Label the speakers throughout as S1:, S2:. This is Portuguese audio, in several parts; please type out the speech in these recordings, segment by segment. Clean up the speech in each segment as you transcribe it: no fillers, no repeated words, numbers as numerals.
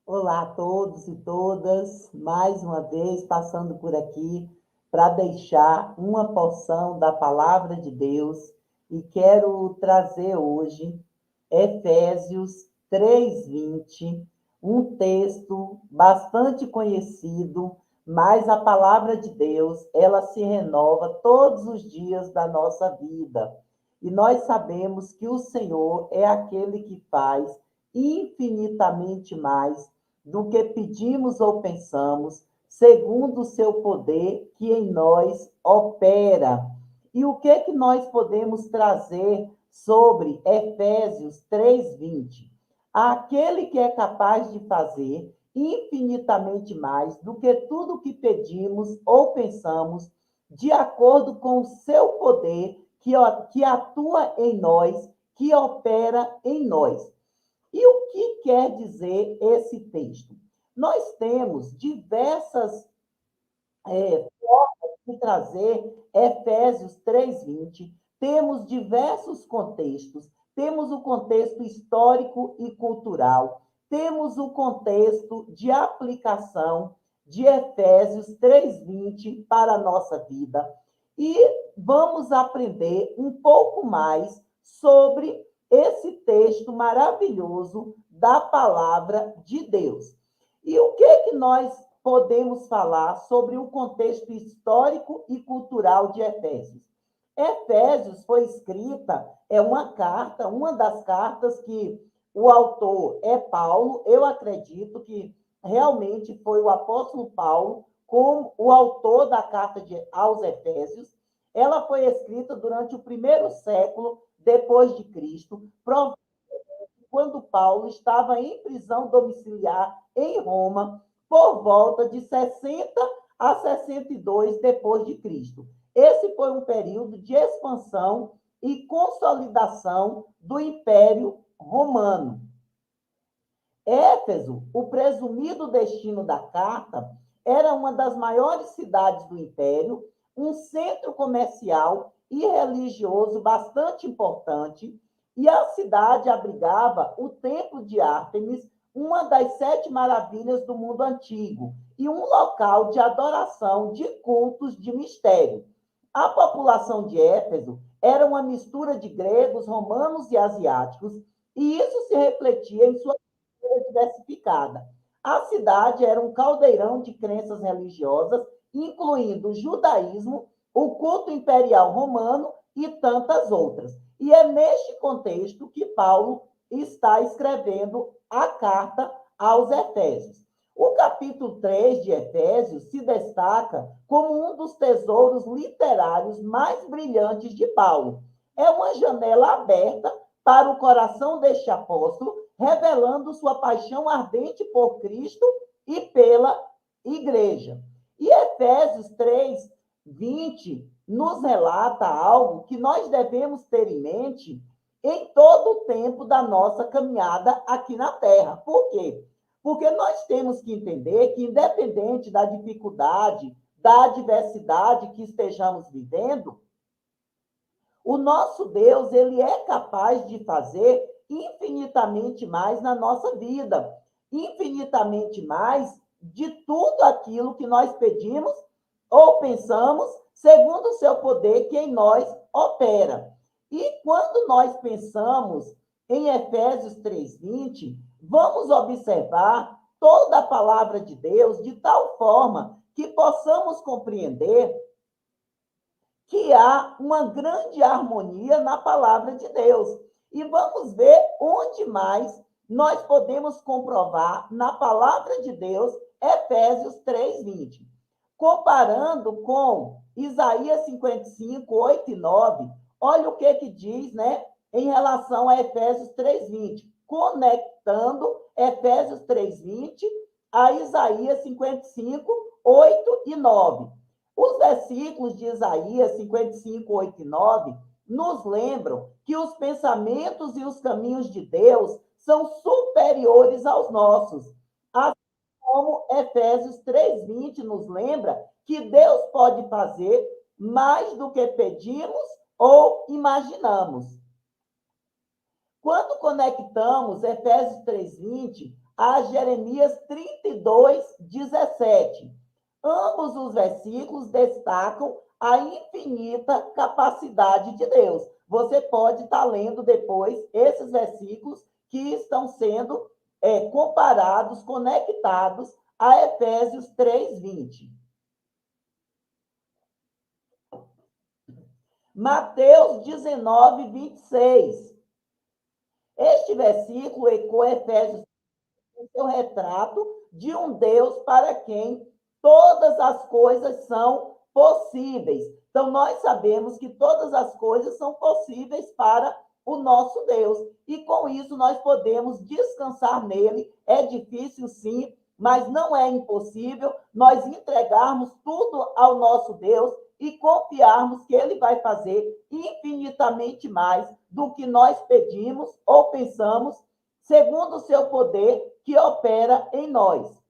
S1: Olá a todos e todas, mais uma vez passando por aqui para deixar uma porção da palavra de Deus e quero trazer hoje Efésios 3:20, um texto bastante conhecido, mas a palavra de Deus, ela se renova todos os dias da nossa vida. E nós sabemos que o Senhor é aquele que faz infinitamente mais do que pedimos ou pensamos, segundo o seu poder que em nós opera. E o que nós podemos trazer sobre Efésios 3:20? Aquele que é capaz de fazer infinitamente mais do que tudo que pedimos ou pensamos, de acordo com o seu poder que atua em nós, que opera em nós. E o que quer dizer esse texto? Nós temos diversas formas de trazer Efésios 3:20, temos diversos contextos, temos o contexto histórico e cultural, temos o contexto de aplicação de Efésios 3:20 para a nossa vida. E vamos aprender um pouco mais sobre esse texto maravilhoso da palavra de Deus. E o que nós podemos falar sobre o contexto histórico e cultural de Efésios? Efésios foi escrita, é uma carta, uma das cartas que o autor é Paulo. Eu acredito que realmente foi o apóstolo Paulo, como o autor da carta aos Efésios. Ela foi escrita durante o primeiro século depois de Cristo, quando Paulo estava em prisão domiciliar em Roma, por volta de 60 a 62 depois de Cristo. Esse foi um período de expansão e consolidação do Império Romano. Éfeso, o presumido destino da carta, era uma das maiores cidades do Império, um centro comercial e religioso bastante importante, e a cidade abrigava o Templo de Ártemis, uma das 7 maravilhas do mundo antigo, e um local de adoração de cultos de mistério. A população de Éfeso era uma mistura de gregos, romanos e asiáticos, e isso se refletia em sua diversificada. A cidade era um caldeirão de crenças religiosas, incluindo o judaísmo, o culto imperial romano e tantas outras. E é neste contexto que Paulo está escrevendo a carta aos Efésios. O capítulo 3 de Efésios se destaca como um dos tesouros literários mais brilhantes de Paulo. É uma janela aberta para o coração deste apóstolo, revelando sua paixão ardente por Cristo e pela igreja. E Efésios 3:20 nos relata algo que nós devemos ter em mente em todo o tempo da nossa caminhada aqui na Terra. Por quê? Porque nós temos que entender que, independente da dificuldade, da adversidade que estejamos vivendo, o nosso Deus, ele é capaz de fazer infinitamente mais na nossa vida, infinitamente mais de tudo aquilo que nós pedimos ou pensamos, segundo o seu poder que em nós opera. E quando nós pensamos em Efésios 3:20, vamos observar toda a palavra de Deus de tal forma que possamos compreender que há uma grande harmonia na palavra de Deus. E vamos ver onde mais nós podemos comprovar na palavra de Deus, Efésios 3:20. Comparando com Isaías 55, 8 e 9, olha o que diz, né, em relação a Efésios 3:20, conectando Efésios 3:20 a Isaías 55, 8 e 9. Os versículos de Isaías 55, 8 e 9 nos lembram que os pensamentos e os caminhos de Deus são superiores aos nossos. Assim como Efésios 3:20 nos lembra que Deus pode fazer mais do que pedimos ou imaginamos. Quando conectamos Efésios 3:20 a Jeremias 32, 17. Ambos os versículos destacam a infinita capacidade de Deus. Você pode estar lendo depois esses versículos que estão sendo comparados, conectados a Efésios 3, 20. Mateus 19, 26. Este versículo ecoa Efésios, o seu retrato de um Deus para quem todas as coisas são possíveis. Então, nós sabemos que todas as coisas são possíveis para o nosso Deus. E com isso, nós podemos descansar nele. É difícil, sim, mas não é impossível nós entregarmos tudo ao nosso Deus e confiarmos que ele vai fazer infinitamente mais do que nós pedimos ou pensamos, segundo o seu poder que opera em nós.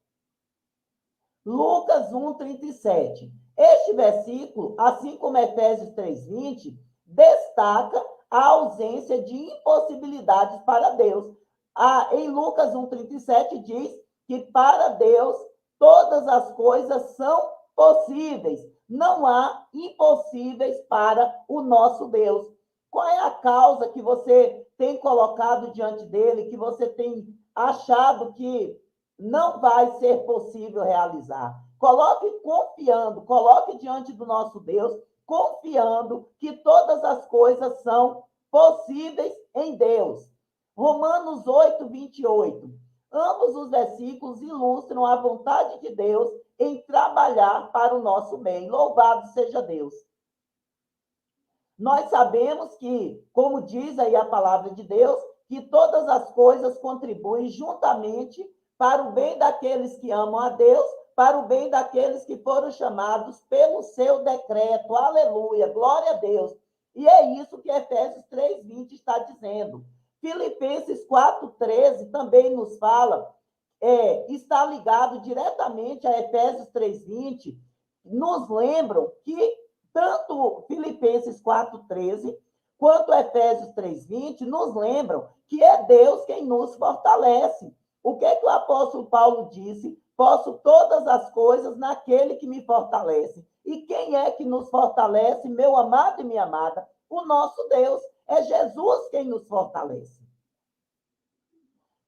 S1: Lucas 1, 37. Este versículo, assim como Efésios 3, 20, destaca a ausência de impossibilidades para Deus. Em Lucas 1, 37 diz que para Deus todas as coisas são possíveis. Não há impossíveis para o nosso Deus. Qual é a causa que você tem colocado diante dele, que você tem achado que não vai ser possível realizar? Coloque confiando, coloque diante do nosso Deus, confiando que todas as coisas são possíveis em Deus. Romanos 8, 28. Ambos os versículos ilustram a vontade de Deus em trabalhar para o nosso bem. Louvado seja Deus. Nós sabemos que, como diz aí a palavra de Deus, que todas as coisas contribuem juntamente para o bem daqueles que amam a Deus, para o bem daqueles que foram chamados pelo seu decreto. Aleluia, glória a Deus. E é isso que Efésios 3, 20 está dizendo. Filipenses 4, 13 também nos fala, está ligado diretamente a Efésios 3, 20, nos lembram que tanto Filipenses 4, 13 quanto Efésios 3, 20 nos lembram que é Deus quem nos fortalece. O que é que o apóstolo Paulo disse? Posso todas as coisas naquele que me fortalece. E quem é que nos fortalece, meu amado e minha amada? O nosso Deus. É Jesus quem nos fortalece.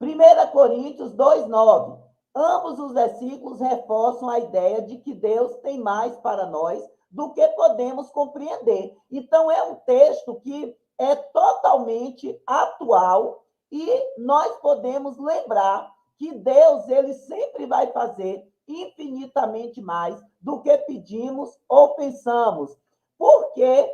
S1: 1 Coríntios 2, 9. Ambos os versículos reforçam a ideia de que Deus tem mais para nós do que podemos compreender. Então, é um texto que é totalmente atual e nós podemos lembrar que Deus, ele sempre vai fazer infinitamente mais do que pedimos ou pensamos. Por que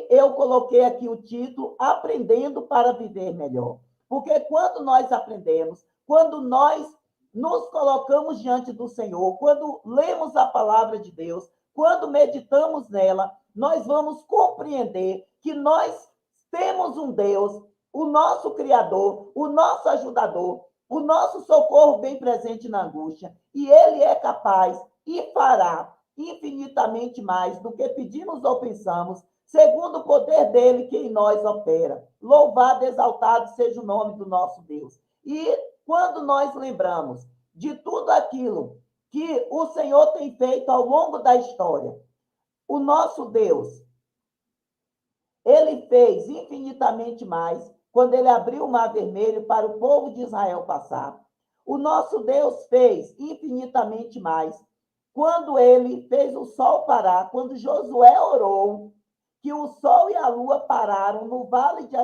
S1: eu coloquei aqui o título Aprendendo para Viver Melhor? Porque quando nós aprendemos, quando nós nos colocamos diante do Senhor, quando lemos a palavra de Deus, quando meditamos nela, nós vamos compreender que nós temos um Deus, o nosso Criador, o nosso ajudador, o nosso socorro bem presente na angústia, e ele é capaz e fará infinitamente mais do que pedimos ou pensamos, segundo o poder dele que em nós opera. Louvado, exaltado seja o nome do nosso Deus. E quando nós lembramos de tudo aquilo que o Senhor tem feito ao longo da história, o nosso Deus, ele fez infinitamente mais quando ele abriu o Mar Vermelho para o povo de Israel passar. O nosso Deus fez infinitamente mais quando ele fez o sol parar, quando Josué orou, que o sol e a lua pararam no vale de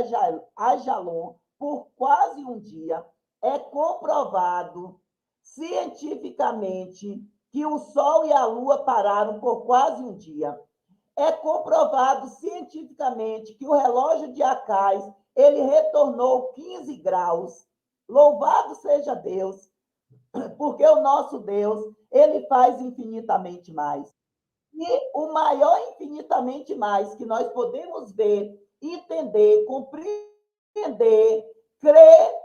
S1: Ajalon por quase um dia. É comprovado cientificamente que o sol e a lua pararam por quase um dia. É comprovado cientificamente que o relógio de Acais, ele retornou 15 graus. Louvado seja Deus, porque o nosso Deus, ele faz infinitamente mais. E o maior infinitamente mais que nós podemos ver, entender, compreender, crer,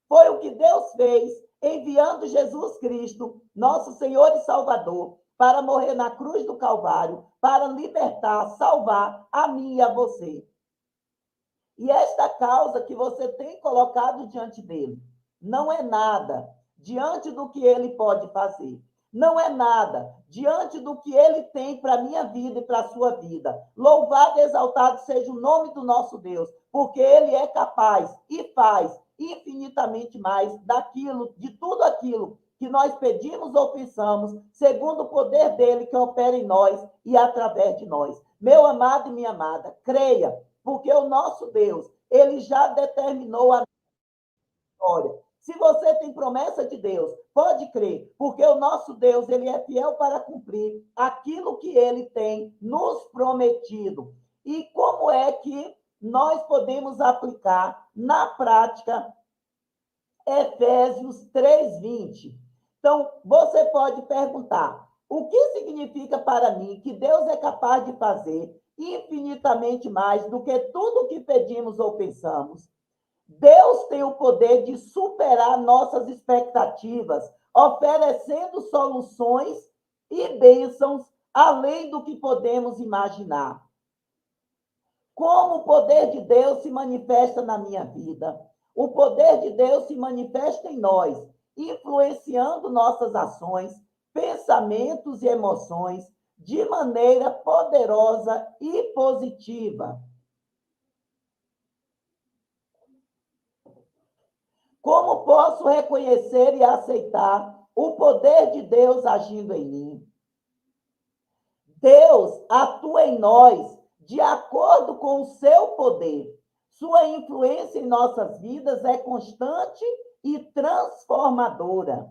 S1: foi o que Deus fez, enviando Jesus Cristo, nosso Senhor e Salvador, para morrer na cruz do Calvário, para libertar, salvar a mim e a você. E esta causa que você tem colocado diante dele não é nada, diante do que ele pode fazer. Não é nada diante do que ele tem para a minha vida e para a sua vida. Louvado e exaltado seja o nome do nosso Deus, porque ele é capaz e faz infinitamente mais daquilo, de tudo aquilo que nós pedimos ou pensamos, segundo o poder dele que opera em nós e através de nós. Meu amado e minha amada, creia, porque o nosso Deus, ele já determinou a história. Se você tem promessa de Deus, pode crer, porque o nosso Deus, ele é fiel para cumprir aquilo que ele tem nos prometido. E como é que nós podemos aplicar na prática Efésios 3:20? Então, você pode perguntar: o que significa para mim que Deus é capaz de fazer infinitamente mais do que tudo o que pedimos ou pensamos? Deus tem o poder de superar nossas expectativas, oferecendo soluções e bênçãos além do que podemos imaginar. Como o poder de Deus se manifesta na minha vida? O poder de Deus se manifesta em nós, influenciando nossas ações, pensamentos e emoções de maneira poderosa e positiva. Como posso reconhecer e aceitar o poder de Deus agindo em mim? Deus atua em nós de acordo com o seu poder. Sua influência em nossas vidas é constante e transformadora.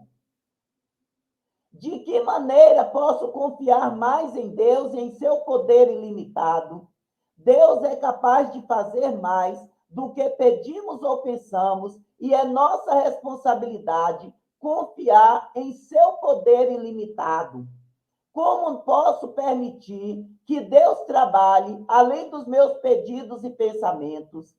S1: De que maneira posso confiar mais em Deus e em seu poder ilimitado? Deus é capaz de fazer mais do que pedimos ou pensamos, e é nossa responsabilidade confiar em seu poder ilimitado. Como posso permitir que Deus trabalhe além dos meus pedidos e pensamentos?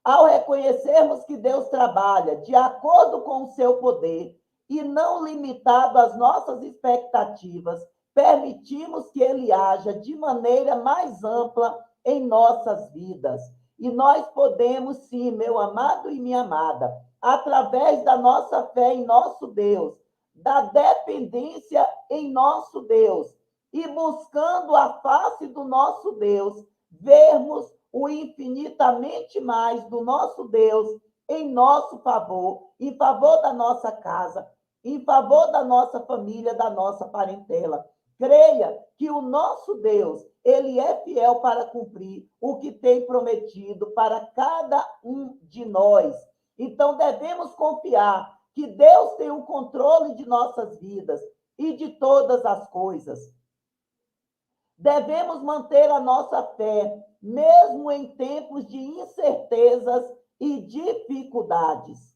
S1: Ao reconhecermos que Deus trabalha de acordo com o seu poder e não limitado às nossas expectativas, permitimos que ele haja de maneira mais ampla em nossas vidas. E nós podemos, sim, meu amado e minha amada, através da nossa fé em nosso Deus, da dependência em nosso Deus e buscando a face do nosso Deus, vermos o infinitamente mais do nosso Deus em nosso favor, em favor da nossa casa, em favor da nossa família, da nossa parentela. Creia que o nosso Deus, ele é fiel para cumprir o que tem prometido para cada um de nós. Então, devemos confiar que Deus tem o controle de nossas vidas e de todas as coisas. Devemos manter a nossa fé, mesmo em tempos de incertezas e dificuldades.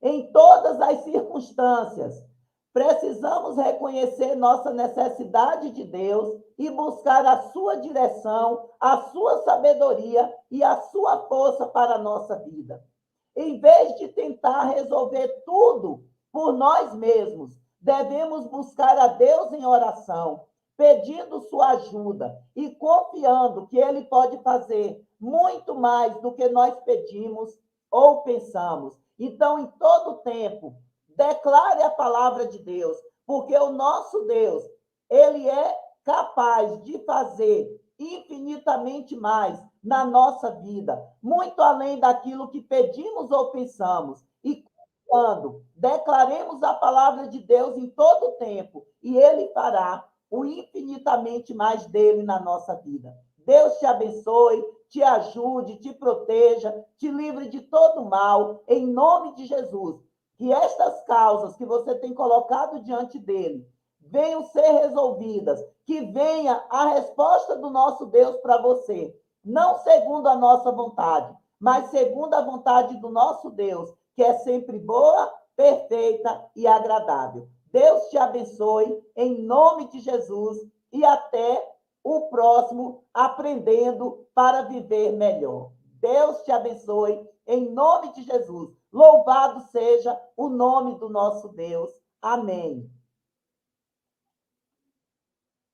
S1: Em todas as circunstâncias, precisamos reconhecer nossa necessidade de Deus e buscar a sua direção, a sua sabedoria e a sua força para a nossa vida. Em vez de tentar resolver tudo por nós mesmos, devemos buscar a Deus em oração, pedindo sua ajuda e confiando que ele pode fazer muito mais do que nós pedimos ou pensamos. Então, em todo tempo, declare a palavra de Deus, porque o nosso Deus, ele é capaz de fazer infinitamente mais na nossa vida, muito além daquilo que pedimos ou pensamos. E quando declaremos a palavra de Deus em todo tempo, e ele fará o infinitamente mais dele na nossa vida. Deus te abençoe, te ajude, te proteja, te livre de todo mal, em nome de Jesus. Que estas causas que você tem colocado diante dele venham ser resolvidas, que venha a resposta do nosso Deus para você, não segundo a nossa vontade, mas segundo a vontade do nosso Deus, que é sempre boa, perfeita e agradável. Deus te abençoe, em nome de Jesus, e até o próximo Aprendendo para Viver Melhor. Deus te abençoe, em nome de Jesus. Louvado seja o nome do nosso Deus. Amém.